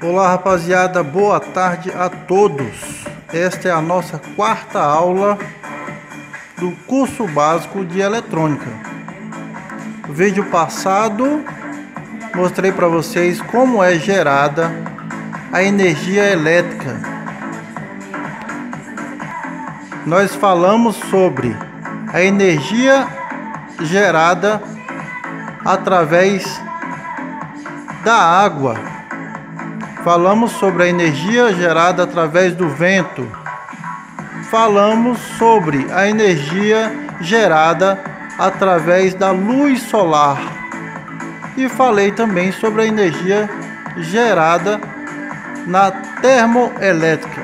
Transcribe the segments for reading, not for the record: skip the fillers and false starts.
Olá rapaziada, boa tarde a todos. Esta é a nossa quarta aula do curso básico de eletrônica. No vídeo passado mostrei para vocês como é gerada a energia elétrica. Nós falamos sobre a energia gerada através da água. Falamos sobre a energia gerada através do vento. Falamos sobre a energia gerada através da luz solar. E falei também sobre a energia gerada na termoelétrica.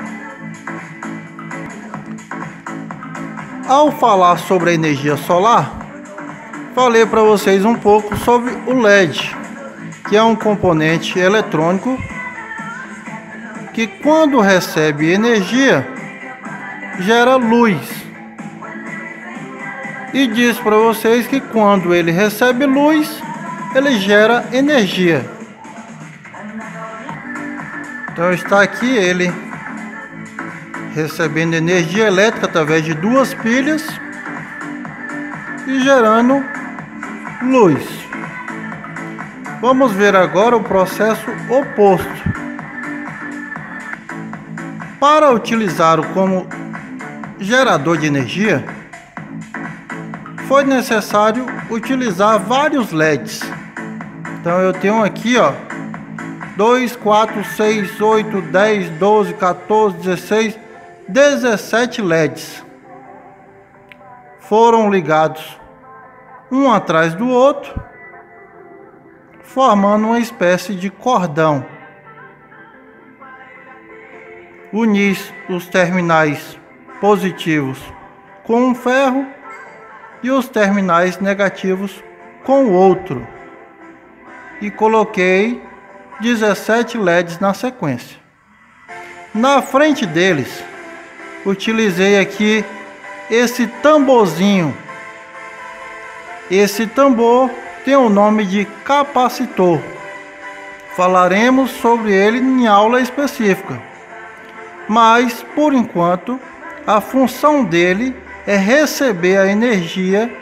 Ao falar sobre a energia solar, falei para vocês um pouco sobre o LED, que é um componente eletrônico que quando recebe energia gera luz, e disse para vocês que quando ele recebe luz ele gera energia. Então está aqui ele recebendo energia elétrica através de duas pilhas e gerando luz. Vamos ver agora o processo oposto. Para utilizá-lo como gerador de energia, foi necessário utilizar vários LEDs. Então eu tenho aqui 2, 4, 6, 8, 10, 12, 14, 16, 17 LEDs. Foram ligados um atrás do outro, formando uma espécie de cordão. Uni os terminais positivos com um ferro e os terminais negativos com o outro, e coloquei 17 LEDs na sequência. Na frente deles utilizei aqui esse tamborzinho. Esse tambor tem o nome de capacitor. Falaremos sobre ele em aula específica. Mas, por enquanto, a função dele é receber a energia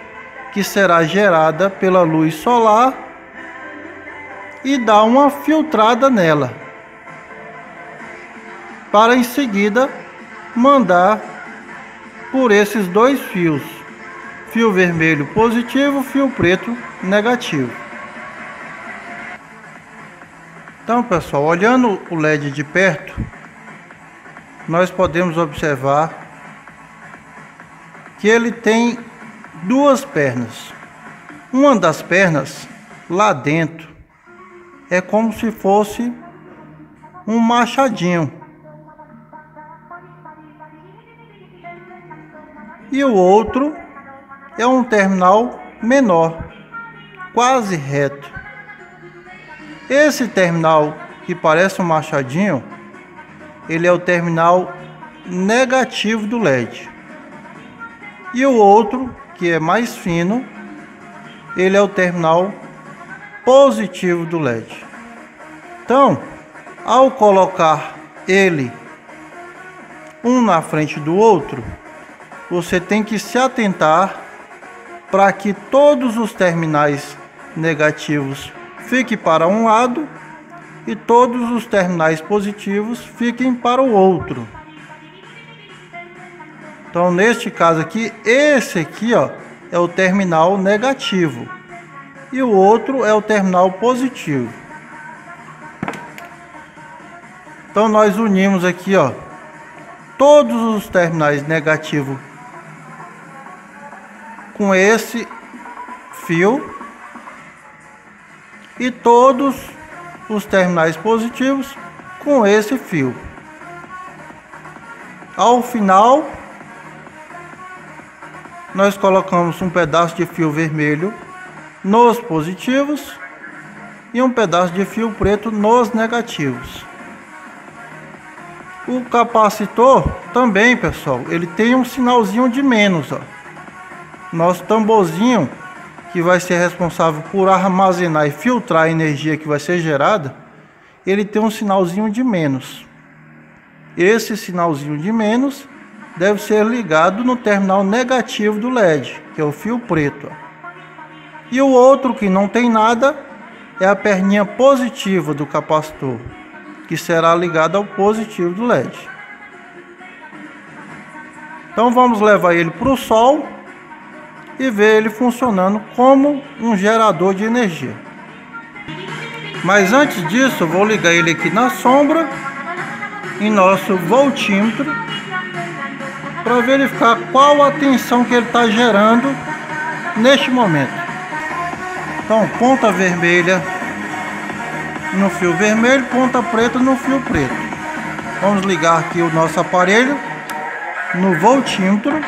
que será gerada pela luz solar e dar uma filtrada nela, para em seguida mandar por esses dois fios, fio vermelho positivo, fio preto negativo. Então, pessoal, olhando o LED de perto, nós podemos observar que ele tem duas pernas. Uma das pernas lá dentro é como se fosse um machadinho, e o outro é um terminal menor, quase reto. Esse terminal que parece um machadinho, ele é o terminal negativo do LED. E o outro, que é mais fino, ele é o terminal positivo do LED. Então, ao colocar ele um na frente do outro, você tem que se atentar para que todos os terminais negativos fiquem para um lado e todos os terminais positivos fiquem para o outro. Então, neste caso aqui, esse aqui é o terminal negativo e o outro é o terminal positivo. Então nós unimos aqui todos os terminais negativos com esse fio e todos os terminais positivos com esse fio. Ao final, nós colocamos um pedaço de fio vermelho nos positivos e um pedaço de fio preto nos negativos. O capacitor também, pessoal, ele tem um sinalzinho de menos, Nosso tamborzinho, que vai ser responsável por armazenar e filtrar a energia que vai ser gerada, ele tem um sinalzinho de menos. Esse sinalzinho de menos deve ser ligado no terminal negativo do LED, que é o fio preto. E o outro que não tem nada é a perninha positiva do capacitor, que será ligada ao positivo do LED. Então vamos levar ele para o sol e ver ele funcionando como um gerador de energia. Mas antes disso, eu vou ligar ele aqui na sombra, em nosso voltímetro, para verificar qual a tensão que ele está gerando neste momento. Então, ponta vermelha no fio vermelho, ponta preta no fio preto. Vamos ligar aqui o nosso aparelho no voltímetro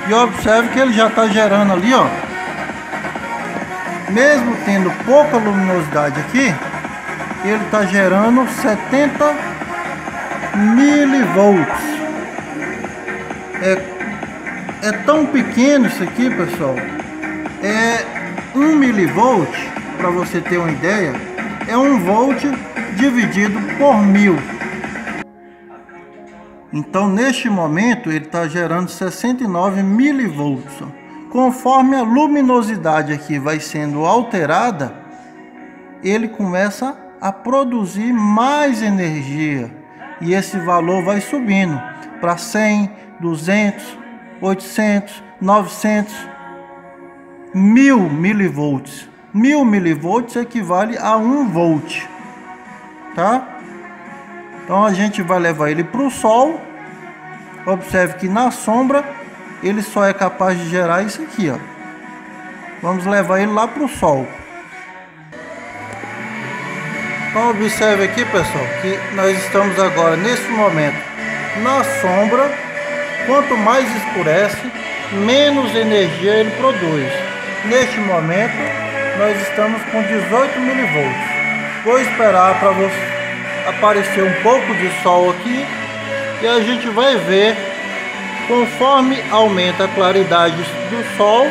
e observe que ele já está gerando ali, ó. Mesmo tendo pouca luminosidade aqui, ele está gerando 70 milivolts. É tão pequeno isso aqui, pessoal. É 1 milivolt, para você ter uma ideia, é 1 volt dividido por 1000. Então, neste momento, ele está gerando 69 milivolts. Conforme a luminosidade aqui vai sendo alterada, ele começa a produzir mais energia. E esse valor vai subindo para 100, 200, 800, 900, 1000 milivolts. 1000 milivolts equivale a 1 volt, tá? Então a gente vai levar ele para o sol. Observe que na sombra ele só é capaz de gerar isso aqui, ó. Vamos levar ele lá para o sol. Então observe aqui, pessoal, que nós estamos agora nesse momento na sombra. Quanto mais escurece, menos energia ele produz. Neste momento nós estamos com 18 milivolts. Vou esperar para aparecer um pouco de sol aqui e a gente vai ver, conforme aumenta a claridade do sol,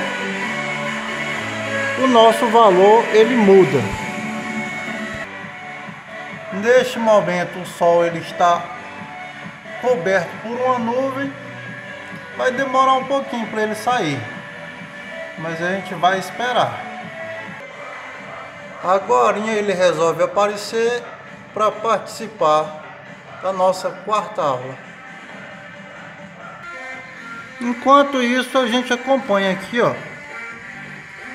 o nosso valor ele muda. Neste momento o sol ele está coberto por uma nuvem. Vai demorar um pouquinho para ele sair, mas a gente vai esperar. Agora ele resolve aparecer para participar da nossa quarta aula. Enquanto isso, a gente acompanha aqui, ó,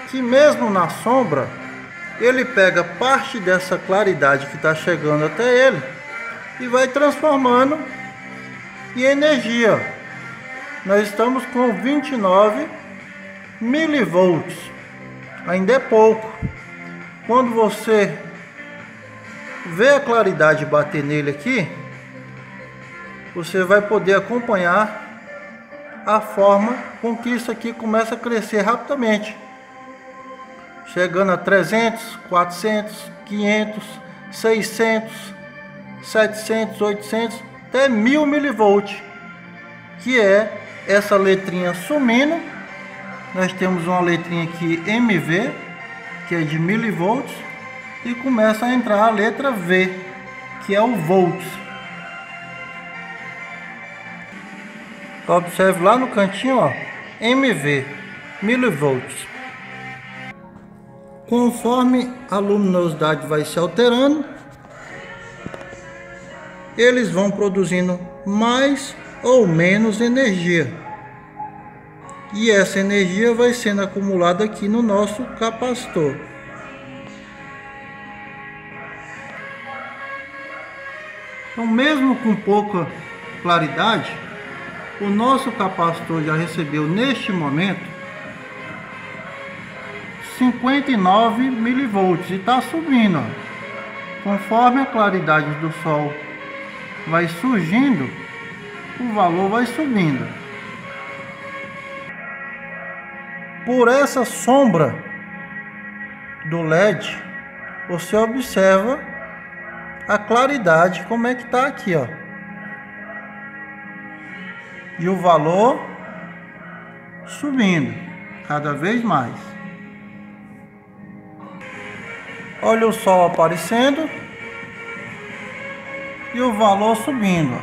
que mesmo na sombra ele pega parte dessa claridade que está chegando até ele e vai transformando em energia. Nós estamos com 29 milivolts. Ainda é pouco. Quando você vê a claridade bater nele aqui, você vai poder acompanhar a forma com que isso aqui começa a crescer rapidamente, chegando a 300, 400, 500, 600, 700, 800, até 1000 milivolts, que é essa letrinha sumindo. Nós temos uma letrinha aqui MV, que é de milivolts, e começa a entrar a letra V, que é o volts. Observe lá no cantinho, ó, MV, milivolts. Conforme a luminosidade vai se alterando, eles vão produzindo mais ou menos energia. E essa energia vai sendo acumulada aqui no nosso capacitor. Então, mesmo com pouca claridade, o nosso capacitor já recebeu neste momento 59 milivolts e está subindo, ó. Conforme a claridade do sol vai surgindo, o valor vai subindo. Por essa sombra do LED, você observa a claridade, como é que está aqui, ó. E o valor subindo cada vez mais. Olha o sol aparecendo e o valor subindo.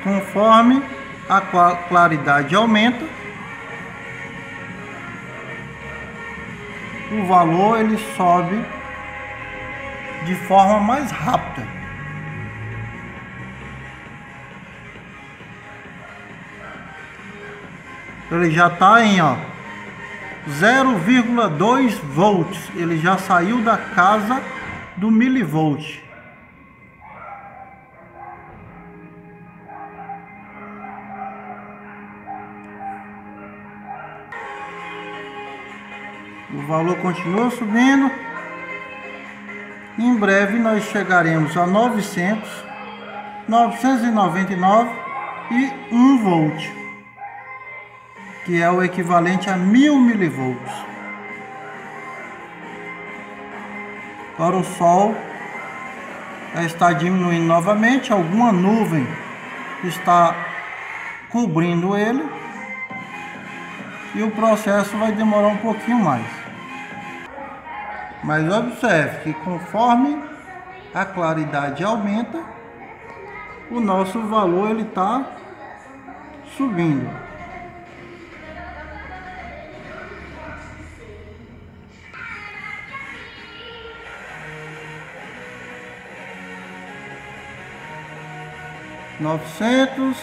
Conforme a claridade aumenta, o valor ele sobe de forma mais rápida. Ele já está em 0,2 volts. Ele já saiu da casa do milivolt. O valor continua subindo. Em breve nós chegaremos a 900, 999 e 1 volt, que é o equivalente a 1000 milivolts. Agora o sol está diminuindo novamente, alguma nuvem está cobrindo ele e o processo vai demorar um pouquinho mais. Mas observe que conforme a claridade aumenta, o nosso valor ele está subindo. (900)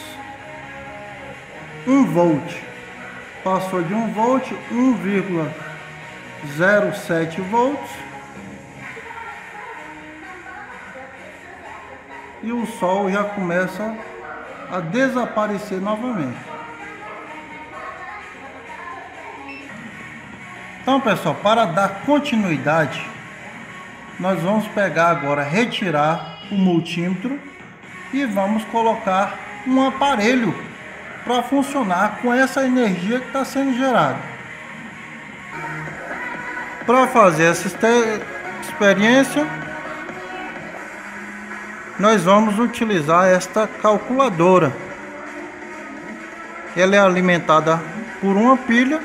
1 volt. Passou de 1 volt, 1,07 volts. E o sol já começa a desaparecer novamente. Então, pessoal, para dar continuidade, nós vamos pegar agora, retirar o multímetro e vamos colocar um aparelho para funcionar com essa energia que está sendo gerada. Para fazer essa experiência, nós vamos utilizar esta calculadora. Ela é alimentada por uma pilha.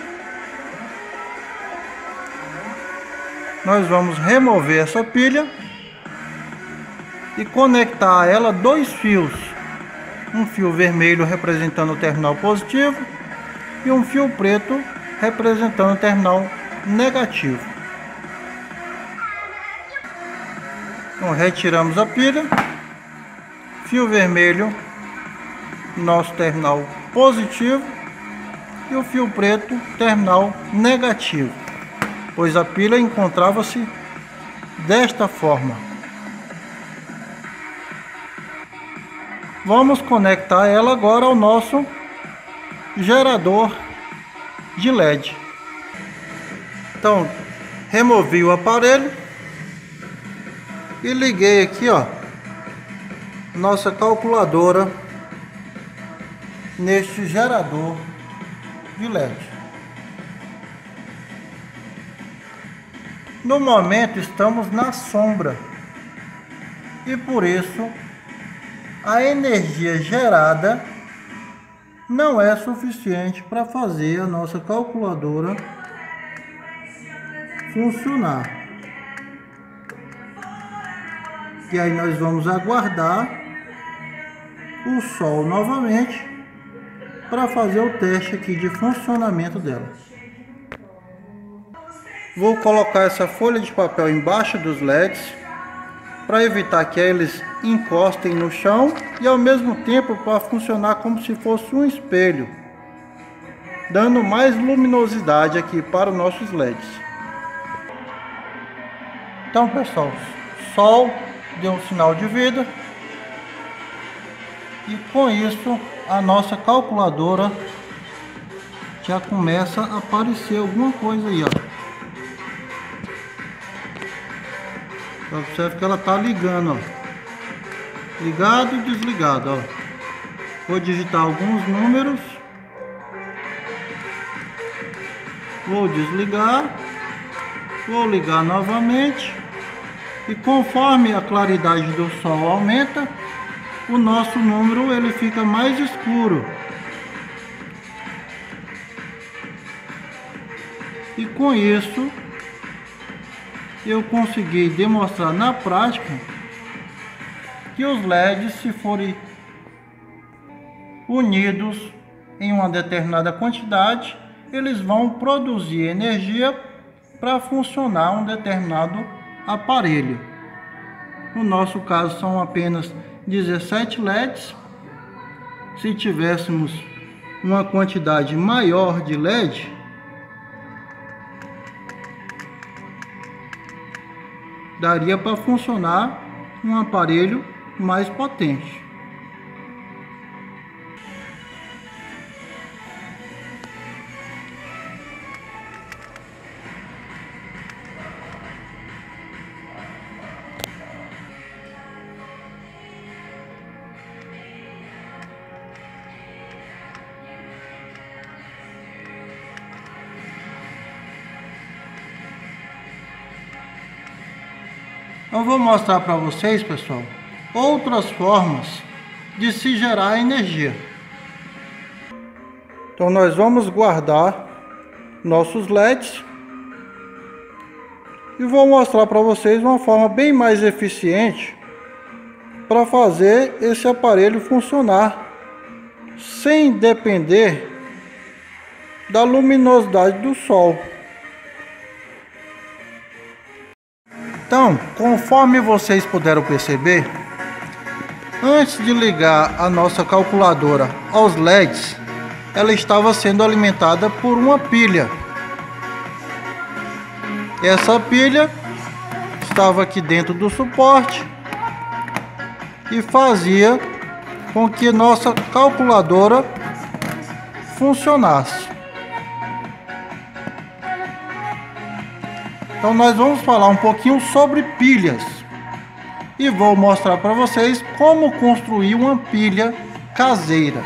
Nós vamos remover essa pilha e conectar a ela 2 fios. Um fio vermelho representando o terminal positivo e um fio preto representando o terminal negativo. Então retiramos a pilha, fio vermelho, nosso terminal positivo, e o fio preto, terminal negativo, pois a pilha encontrava-se desta forma. Vamos conectar ela agora ao nosso gerador de LED. Então, removi o aparelho e liguei aqui, nossa calculadora neste gerador de LED. No momento estamos na sombra e por isso a energia gerada não é suficiente para fazer a nossa calculadora funcionar. E aí nós vamos aguardar o sol novamente para fazer o teste aqui de funcionamento dela. Vou colocar essa folha de papel embaixo dos LEDs para evitar que eles encostem no chão e ao mesmo tempo para funcionar como se fosse um espelho, dando mais luminosidade aqui para os nossos LEDs. Então, pessoal, sol deu um sinal de vida e com isso a nossa calculadora já começa a aparecer alguma coisa aí, Observe que ela está ligando, ligado e desligado, Vou digitar alguns números, vou desligar, vou ligar novamente e conforme a claridade do sol aumenta, o nosso número ele fica mais escuro. com isso eu consegui demonstrar na prática que os LEDs, se forem unidos em uma determinada quantidade, eles vão produzir energia para funcionar um determinado aparelho. No nosso caso são apenas 17 LEDs. Se tivéssemos uma quantidade maior de LED, daria para funcionar um aparelho mais potente. Eu vou mostrar para vocês, pessoal, outras formas de se gerar energia. Então nós vamos guardar nossos LEDs e vou mostrar para vocês uma forma bem mais eficiente para fazer esse aparelho funcionar sem depender da luminosidade do sol. Então, conforme vocês puderam perceber, antes de ligar a nossa calculadora aos LEDs, ela estava sendo alimentada por uma pilha. Essa pilha estava aqui dentro do suporte e fazia com que nossa calculadora funcionasse. Então nós vamos falar um pouquinho sobre pilhas e vou mostrar para vocês como construir uma pilha caseira.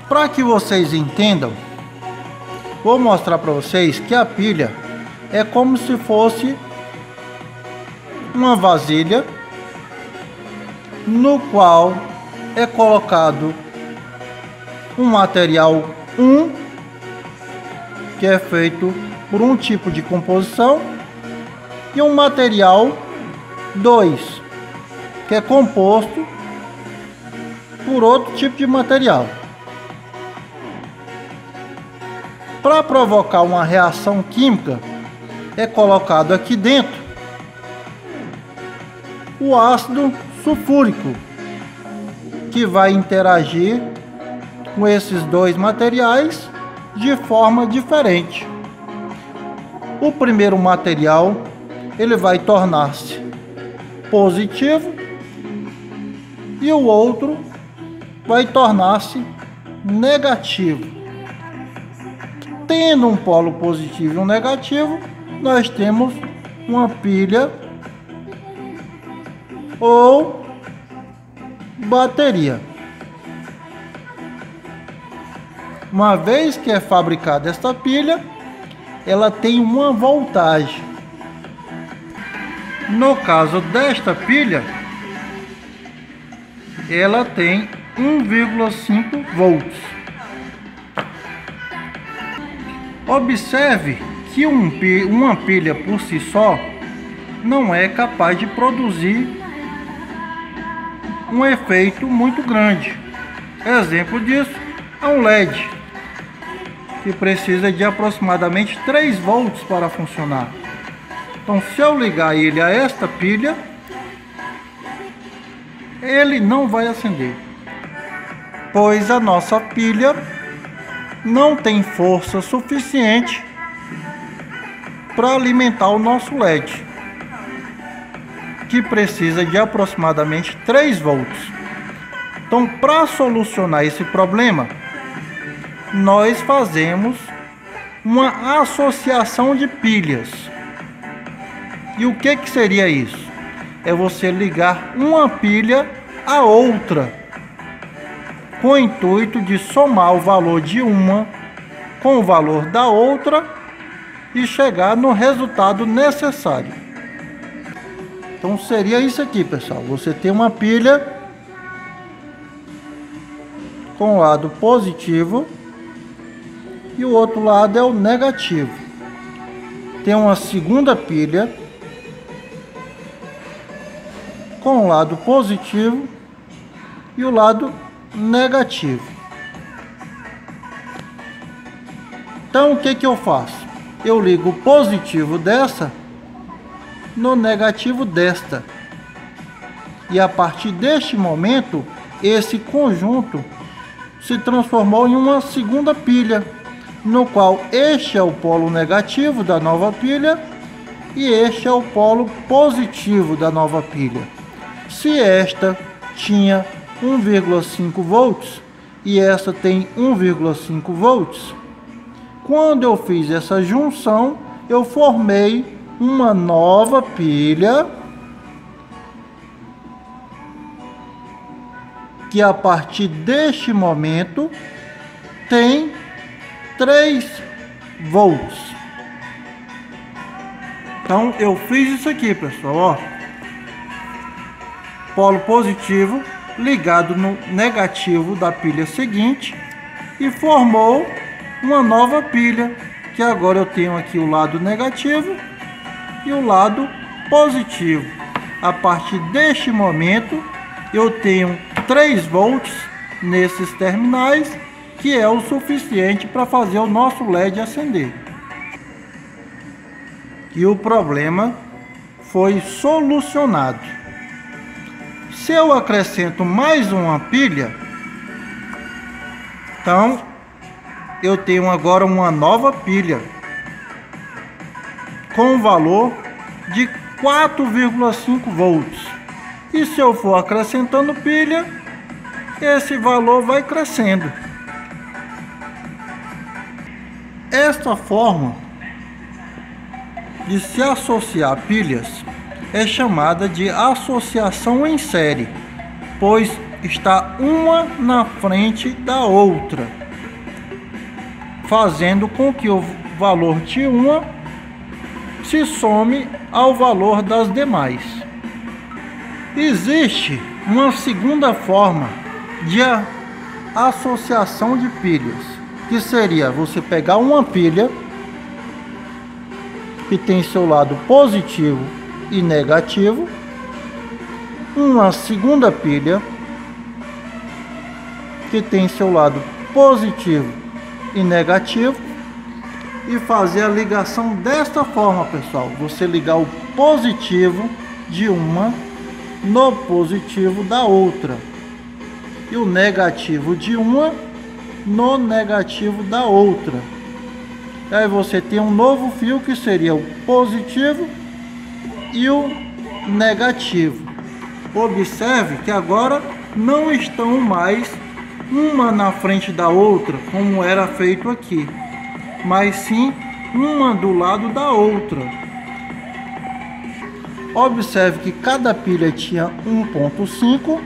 Para que vocês entendam, vou mostrar para vocês que a pilha é como se fosse uma vasilha no qual é colocado um material 1, que é feito por um tipo de composição, e um material 2, que é composto por outro tipo de material. Para provocar uma reação química, é colocado aqui dentro o ácido sulfúrico, que vai interagir com esses dois materiais de forma diferente. O primeiro material, ele vai tornar-se positivo e o outro vai tornar-se negativo. Tendo um polo positivo e um negativo, nós temos uma pilha ou bateria. Uma vez que é fabricada esta pilha, ela tem uma voltagem. No caso desta pilha, ela tem 1,5 volts. Observe que uma pilha por si só não é capaz de produzir um efeito muito grande. Exemplo disso é um LED, que precisa de aproximadamente 3 volts para funcionar. Então, se eu ligar ele a esta pilha, ele não vai acender, pois a nossa pilha não tem força suficiente para alimentar o nosso LED, que precisa de aproximadamente 3 volts. Então, para solucionar esse problema, nós fazemos uma associação de pilhas. E o que seria isso? É você ligar uma pilha a outra, com o intuito de somar o valor de uma com o valor da outra e chegar no resultado necessário. Então seria isso aqui, pessoal. Você tem uma pilha com o lado positivo e o outro lado é o negativo. Tem uma segunda pilha com o lado positivo e o lado negativo. Então o que eu faço? Eu ligo o positivo dessa no negativo desta. E a partir deste momento, esse conjunto se transformou em uma segunda pilha, no qual este é o polo negativo da nova pilha e este é o polo positivo da nova pilha. Se esta tinha 1,5 volts e esta tem 1,5 volts, quando eu fiz essa junção, eu formei uma nova pilha que a partir deste momento tem 3 volts. Então eu fiz isso aqui, pessoal, ó. Polo positivo ligado no negativo da pilha seguinte e formou uma nova pilha, que agora eu tenho aqui o lado negativo e o lado positivo. A partir deste momento eu tenho 3 volts nesses terminais, que é o suficiente para fazer o nosso LED acender. E o problema foi solucionado. Se eu acrescento mais uma pilha, então eu tenho agora uma nova pilha com valor de 4,5 volts. E se eu for acrescentando pilha, esse valor vai crescendo. Esta forma de se associar pilhas é chamada de associação em série, pois está uma na frente da outra, fazendo com que o valor de uma se some ao valor das demais. Existe uma segunda forma de associação de pilhas, que seria você pegar uma pilha que tem seu lado positivo e negativo, uma segunda pilha que tem seu lado positivo e negativo, e fazer a ligação desta forma, pessoal. Você ligar o positivo de uma no positivo da outra e o negativo de uma no negativo da outra. Aí você tem um novo fio que seria o positivo e o negativo. Observe que agora não estão mais uma na frente da outra, como era feito aqui, mas sim uma do lado da outra. Observe que cada pilha tinha 1,5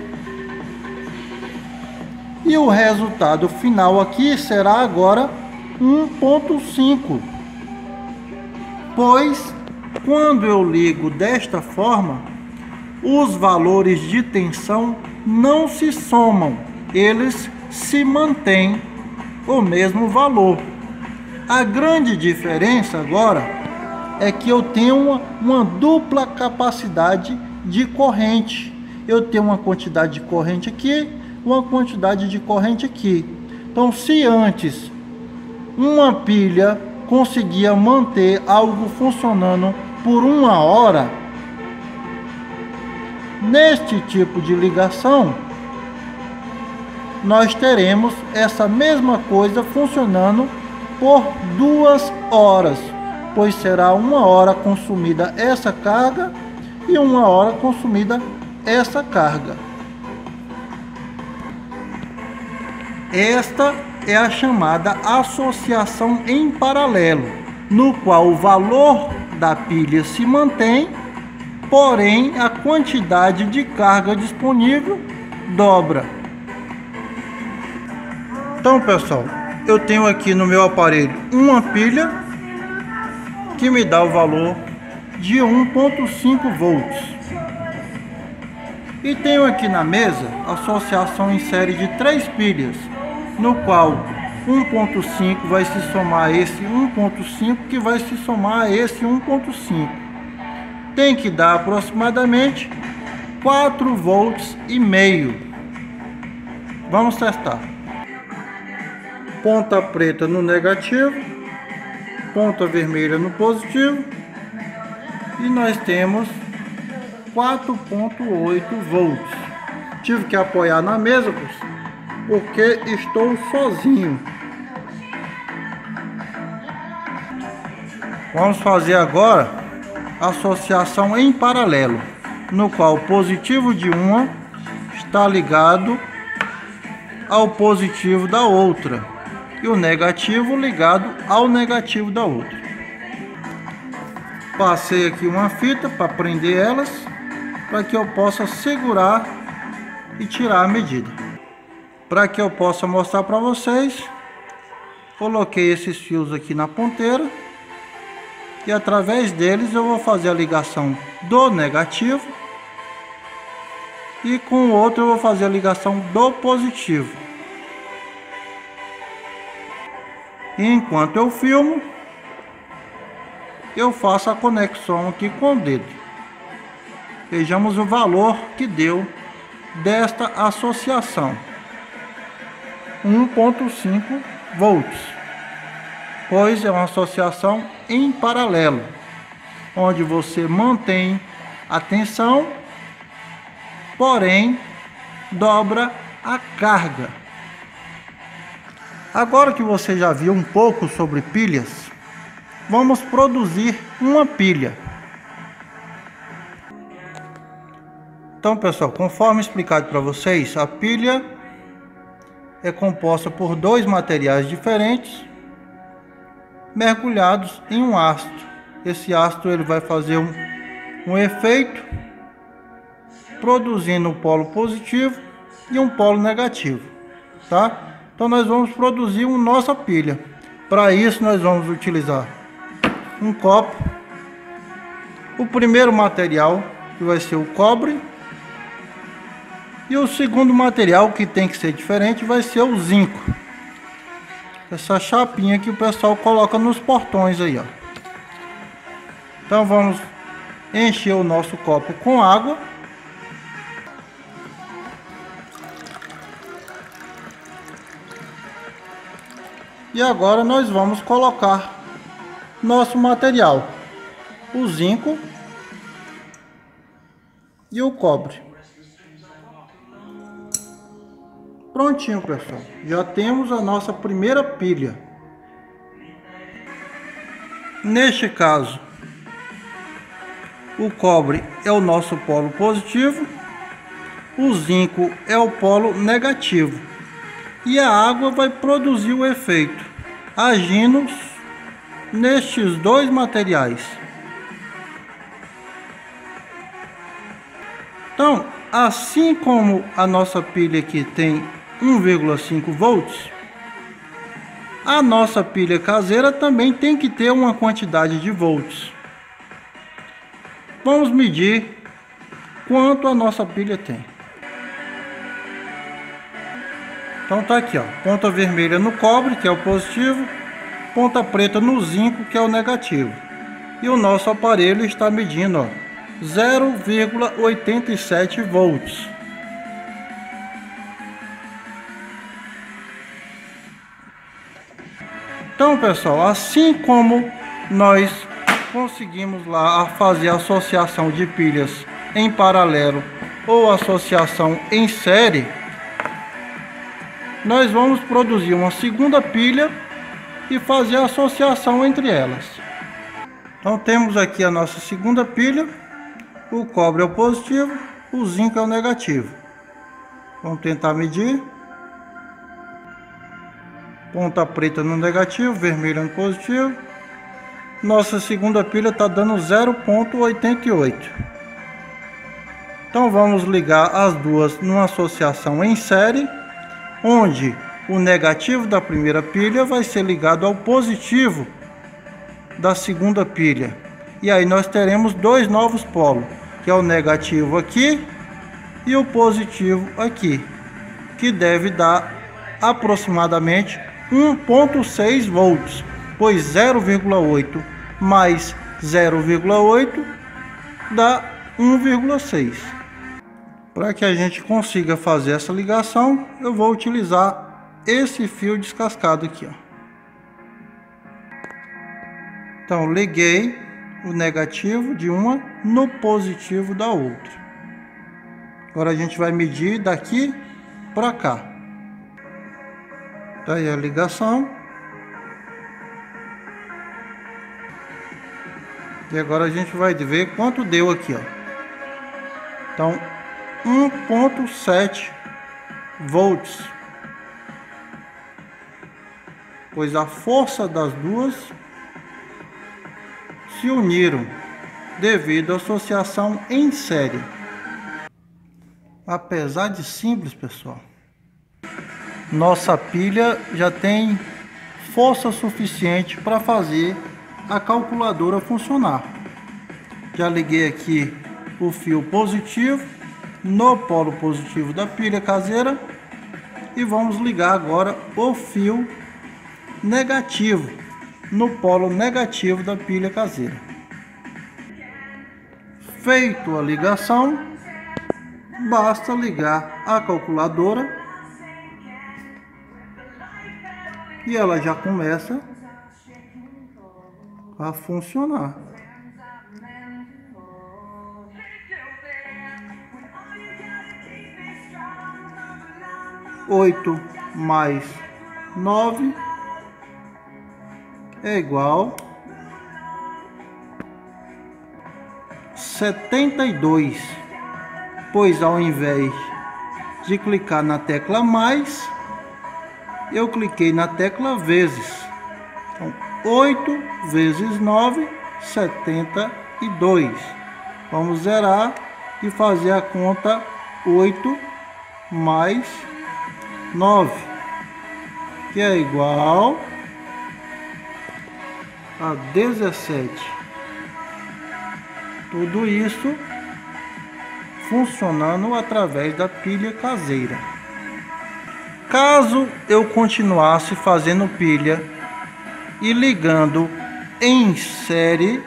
e o resultado final aqui será agora 1,5, pois quando eu ligo desta forma, os valores de tensão não se somam, eles se mantêm o mesmo valor. A grande diferença agora é que eu tenho uma dupla capacidade de corrente. Eu tenho uma quantidade de corrente aqui, uma quantidade de corrente aqui. Então, se antes uma pilha conseguia manter algo funcionando por 1 hora, neste tipo de ligação nós teremos essa mesma coisa funcionando por 2 horas, pois será 1 hora consumida essa carga e 1 hora consumida essa carga. Esta é a chamada associação em paralelo, no qual o valor da pilha se mantém, porém a quantidade de carga disponível dobra. Então, pessoal, eu tenho aqui no meu aparelho uma pilha que me dá o valor de 1,5 volts. E tenho aqui na mesa a associação em série de 3 pilhas, no qual 1.5 vai se somar a esse 1.5, que vai se somar a esse 1.5. Tem que dar aproximadamente 4 volts e meio. Vamos testar. Ponta preta no negativo, ponta vermelha no positivo, e nós temos 4.8 volts. Tive que apoiar na mesa porque estou sozinho. Vamos fazer agora a associação em paralelo, no qual o positivo de uma está ligado ao positivo da outra e o negativo ligado ao negativo da outra. Passei aqui uma fita para prender elas, para que eu possa segurar e tirar a medida. Para que eu possa mostrar para vocês, coloquei esses fios aqui na ponteira e através deles eu vou fazer a ligação do negativo e com o outro eu vou fazer a ligação do positivo. E enquanto eu filmo, eu faço a conexão aqui com o dedo. Vejamos o valor que deu desta associação: 1.5 volts, pois é uma associação em paralelo, onde você mantém a tensão, porém dobra a carga. Agora que você já viu um pouco sobre pilhas, vamos produzir uma pilha. Então, pessoal, conforme explicado para vocês, a pilha é composta por dois materiais diferentes mergulhados em um ácido. Esse ácido ele vai fazer um efeito, produzindo um polo positivo e um polo negativo, tá? Então nós vamos produzir uma nossa pilha. Para isso nós vamos utilizar um copo. O primeiro material, que vai ser o cobre, e o segundo material, que tem que ser diferente, vai ser o zinco. Essa chapinha que o pessoal coloca nos portões aí, ó. Então vamos encher o nosso copo com água. E agora nós vamos colocar nosso material, o zinco e o cobre. Prontinho, pessoal, já temos a nossa primeira pilha. Neste caso, o cobre é o nosso polo positivo, o zinco é o polo negativo, e a água vai produzir o efeito, agindo nestes dois materiais. Então, assim como a nossa pilha aqui tem 1,5 volts, a nossa pilha caseira também tem que ter uma quantidade de volts. Vamos medir quanto a nossa pilha tem. Então tá aqui, ó, ponta vermelha no cobre, que é o positivo, ponta preta no zinco, que é o negativo. E o nosso aparelho está medindo, ó, 0,87 volts. Então, pessoal, assim como nós conseguimos lá fazer a associação de pilhas em paralelo ou associação em série, nós vamos produzir uma segunda pilha e fazer a associação entre elas. Então temos aqui a nossa segunda pilha, o cobre é o positivo, o zinco é o negativo. Vamos tentar medir. Ponta preta no negativo, vermelha no positivo. Nossa segunda pilha está dando 0,88. Então vamos ligar as duas numa associação em série, onde o negativo da primeira pilha vai ser ligado ao positivo da segunda pilha. E aí nós teremos dois novos polos, que é o negativo aqui e o positivo aqui, que deve dar aproximadamente 1,6 volts, pois 0,8 mais 0,8 dá 1,6. Para que a gente consiga fazer essa ligação, eu vou utilizar esse fio descascado aqui, ó. Então, liguei o negativo de uma no positivo da outra. Agora a gente vai medir daqui para cá. Tá aí a ligação. E agora a gente vai ver quanto deu aqui, ó. Então, 1,7 volts, pois a força das duas se uniram devido à associação em série. Apesar de simples, pessoal, nossa pilha já tem força suficiente para fazer a calculadora funcionar. Já liguei aqui o fio positivo no polo positivo da pilha caseira e vamos ligar agora o fio negativo no polo negativo da pilha caseira. Feito a ligação, basta ligar a calculadora e ela já começa a funcionar. 8 mais 9 é igual 72, pois ao invés de clicar na tecla mais, eu cliquei na tecla vezes. Então, 8 vezes 9, 72. Vamos zerar e fazer a conta. 8 mais 9, que é igual a 17. Tudo isso funcionando através da pilha caseira. Caso eu continuasse fazendo pilha e ligando em série,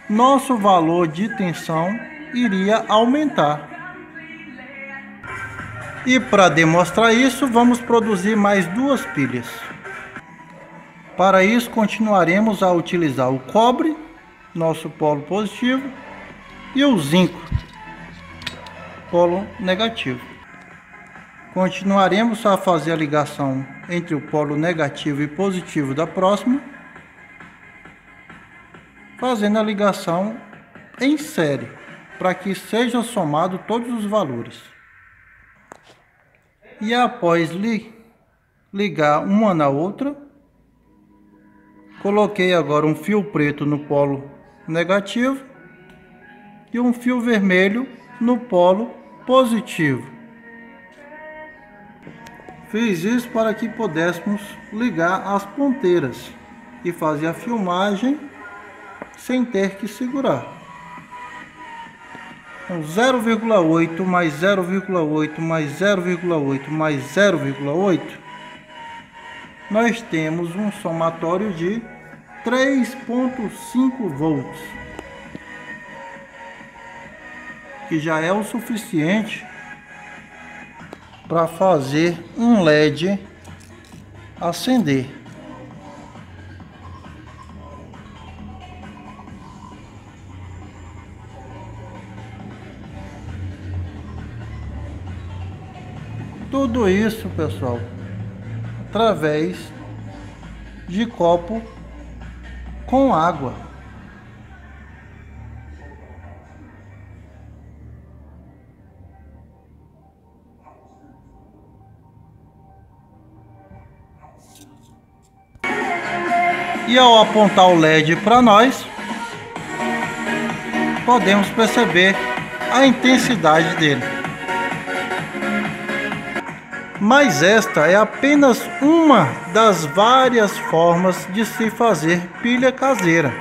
nosso valor de tensão iria aumentar. E para demonstrar isso, vamos produzir mais duas pilhas. Para isso, continuaremos a utilizar o cobre, nosso polo positivo, e o zinco, polo negativo. Continuaremos a fazer a ligação entre o polo negativo e positivo da próxima, fazendo a ligação em série, para que seja somado todos os valores. E após ligar uma na outra, coloquei agora um fio preto no polo negativo e um fio vermelho no polo positivo. Fiz isso para que pudéssemos ligar as ponteiras e fazer a filmagem sem ter que segurar. 0,8 mais 0,8 mais 0,8 mais 0,8, nós temos um somatório de 3,5 volts, que já é o suficiente para fazer um LED acender. Tudo isso, pessoal, através de copo com água. E ao apontar o LED para nós, podemos perceber a intensidade dele. Mas esta é apenas uma das várias formas de se fazer pilha caseira.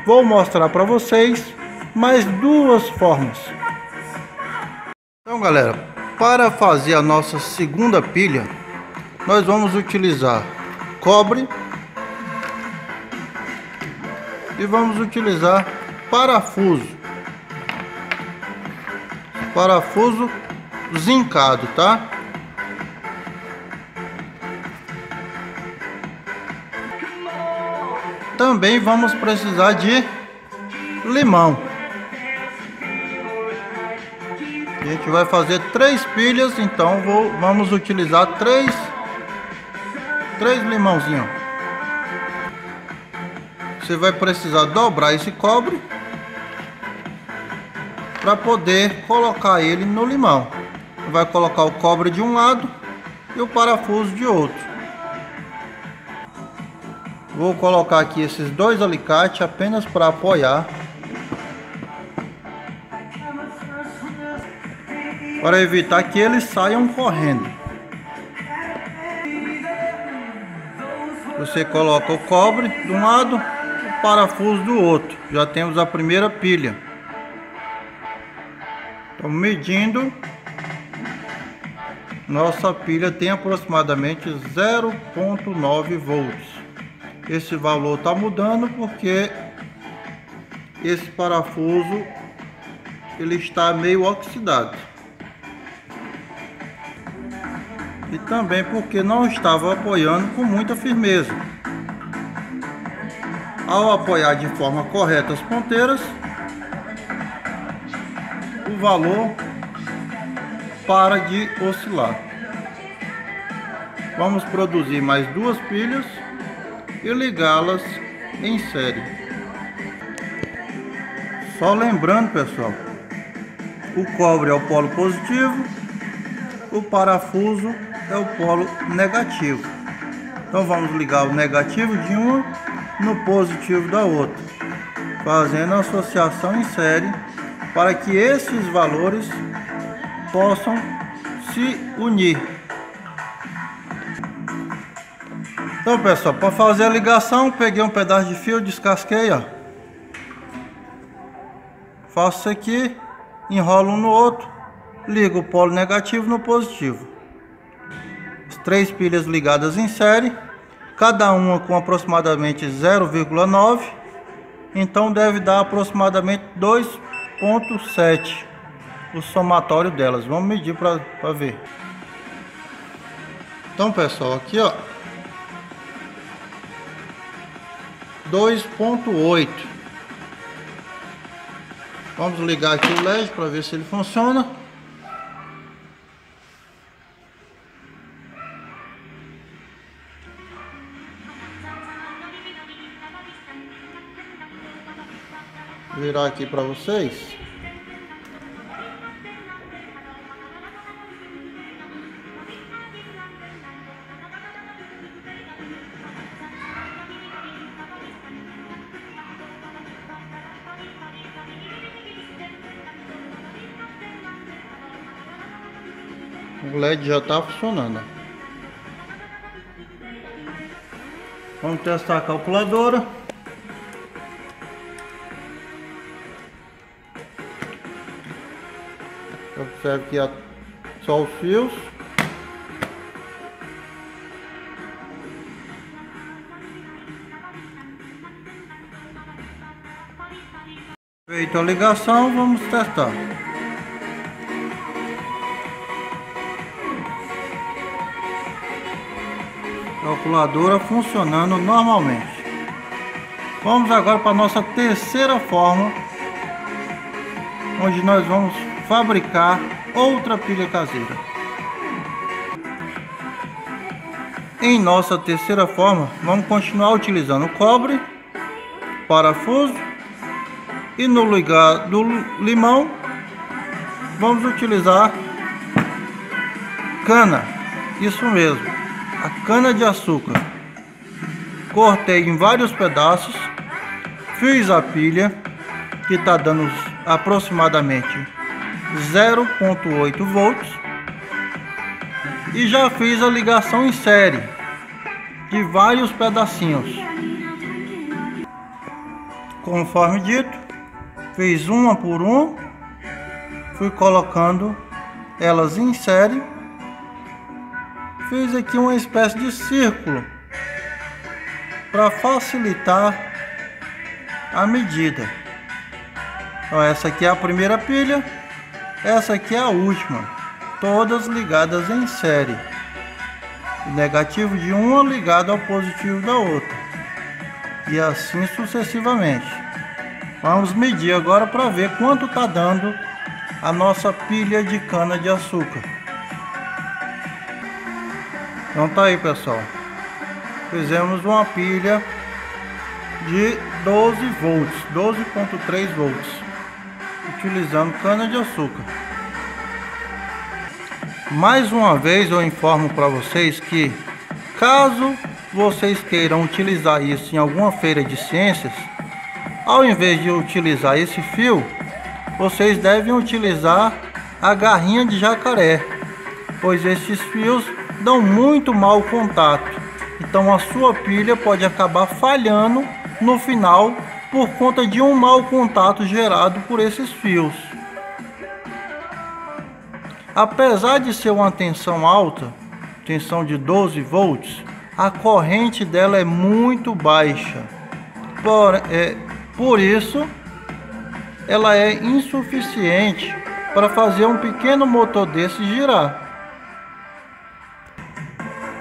Vou mostrar para vocês mais duas formas. Então, galera, para fazer a nossa segunda pilha, nós vamos utilizar cobre e vamos utilizar parafuso zincado, tá? Também vamos precisar de limão. A gente vai fazer 3 pilhas, então vamos utilizar 3 limãozinhos. Você vai precisar dobrar esse cobre para poder colocar ele no limão. Vai colocar o cobre de um lado e o parafuso de outro. Vou colocar aqui esses 2 alicates apenas para apoiar, para evitar que eles saiam correndo. Você coloca o cobre de um lado, o parafuso do outro. Já temos a primeira pilha. Estamos medindo. Nossa pilha tem aproximadamente 0,9 volts. Esse valor está mudando porque esse parafuso ele está meio oxidado. E também porque não estava apoiando com muita firmeza. Ao apoiar de forma correta as ponteiras, o valor para de oscilar. Vamos produzir mais 2 pilhas e ligá-las em série. Só lembrando, pessoal, o cobre é o polo positivo, o parafuso é o polo negativo. Então vamos ligar o negativo de uma no positivo da outra, fazendo a associação em série para que esses valores possam se unir. Então, pessoal, para fazer a ligação, peguei um pedaço de fio, descasquei, ó. Faço isso aqui, enrolo um no outro, ligo o polo negativo no positivo. As 3 pilhas ligadas em série, cada uma com aproximadamente 0,9, então deve dar aproximadamente 2,7 o somatório delas. Vamos medir para ver. Então, pessoal, aqui ó, 2,8. Vamos ligar aqui o LED para ver se ele funciona. Vou virar aqui para vocês. O LED já está funcionando. Vamos testar a calculadora. Observe que há só os fios. Feita a ligação, vamos testar. Calculadora funcionando normalmente. Vamos agora para a nossa terceira forma, onde nós vamos fabricar outra pilha caseira. Em nossa terceira forma, vamos continuar utilizando o cobre, parafuso, e no lugar do limão vamos utilizar cana. Isso mesmo, a cana de açúcar. Cortei em vários pedaços, fiz a pilha que está dando aproximadamente 0,8 volts e já fiz a ligação em série de vários pedacinhos. Conforme dito, fiz uma por uma, fui colocando elas em série, fiz aqui uma espécie de círculo para facilitar a medida. Então, essa aqui é a primeira pilha, essa aqui é a última, todas ligadas em série. O negativo de uma ligado ao positivo da outra, e assim sucessivamente. Vamos medir agora para ver quanto está dando a nossa pilha de cana de açúcar. Então tá aí, pessoal, fizemos uma pilha de 12 volts, 12,3 volts, utilizando cana de açúcar. Mais uma vez eu informo para vocês que, caso vocês queiram utilizar isso em alguma feira de ciências, ao invés de utilizar esse fio, vocês devem utilizar a garrinha de jacaré, pois esses fios dão muito mau contato. Então a sua pilha pode acabar falhando no final por conta de um mau contato gerado por esses fios. Apesar de ser uma tensão alta, tensão de 12 volts, a corrente dela é muito baixa. Por isso, ela é insuficiente para fazer um pequeno motor desse girar.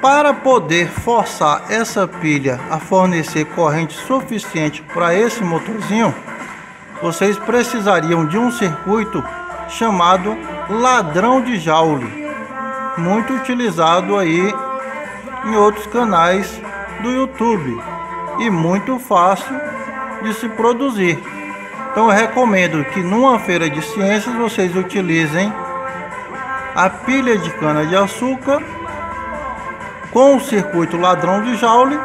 Para poder forçar essa pilha a fornecer corrente suficiente para esse motorzinho, vocês precisariam de um circuito chamado ladrão de Joule, muito utilizado aí em outros canais do YouTube e muito fácil de se produzir. Então eu recomendo que numa feira de ciências vocês utilizem a pilha de cana de açúcar com o circuito ladrão de Joule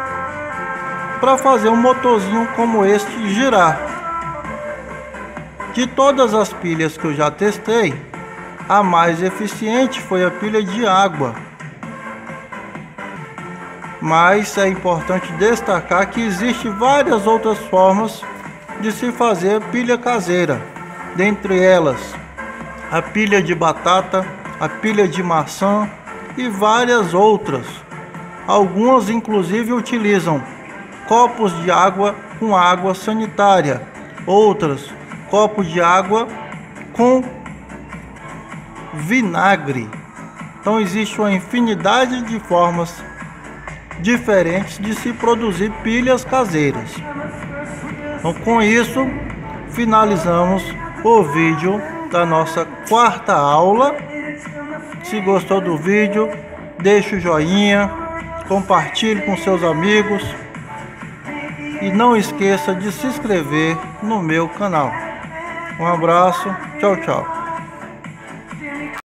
para fazer um motorzinho como este girar. De todas as pilhas que eu já testei, a mais eficiente foi a pilha de água. Mas é importante destacar que existem várias outras formas de se fazer pilha caseira. Dentre elas, a pilha de batata, a pilha de maçã e várias outras. Algumas inclusive utilizam copos de água com água sanitária, outras copos de água com vinagre. Então existe uma infinidade de formas diferentes de se produzir pilhas caseiras. Então com isso finalizamos o vídeo da nossa quarta aula. Se gostou do vídeo, deixe o joinha, compartilhe com seus amigos e não esqueça de se inscrever no meu canal. Um abraço, tchau, tchau.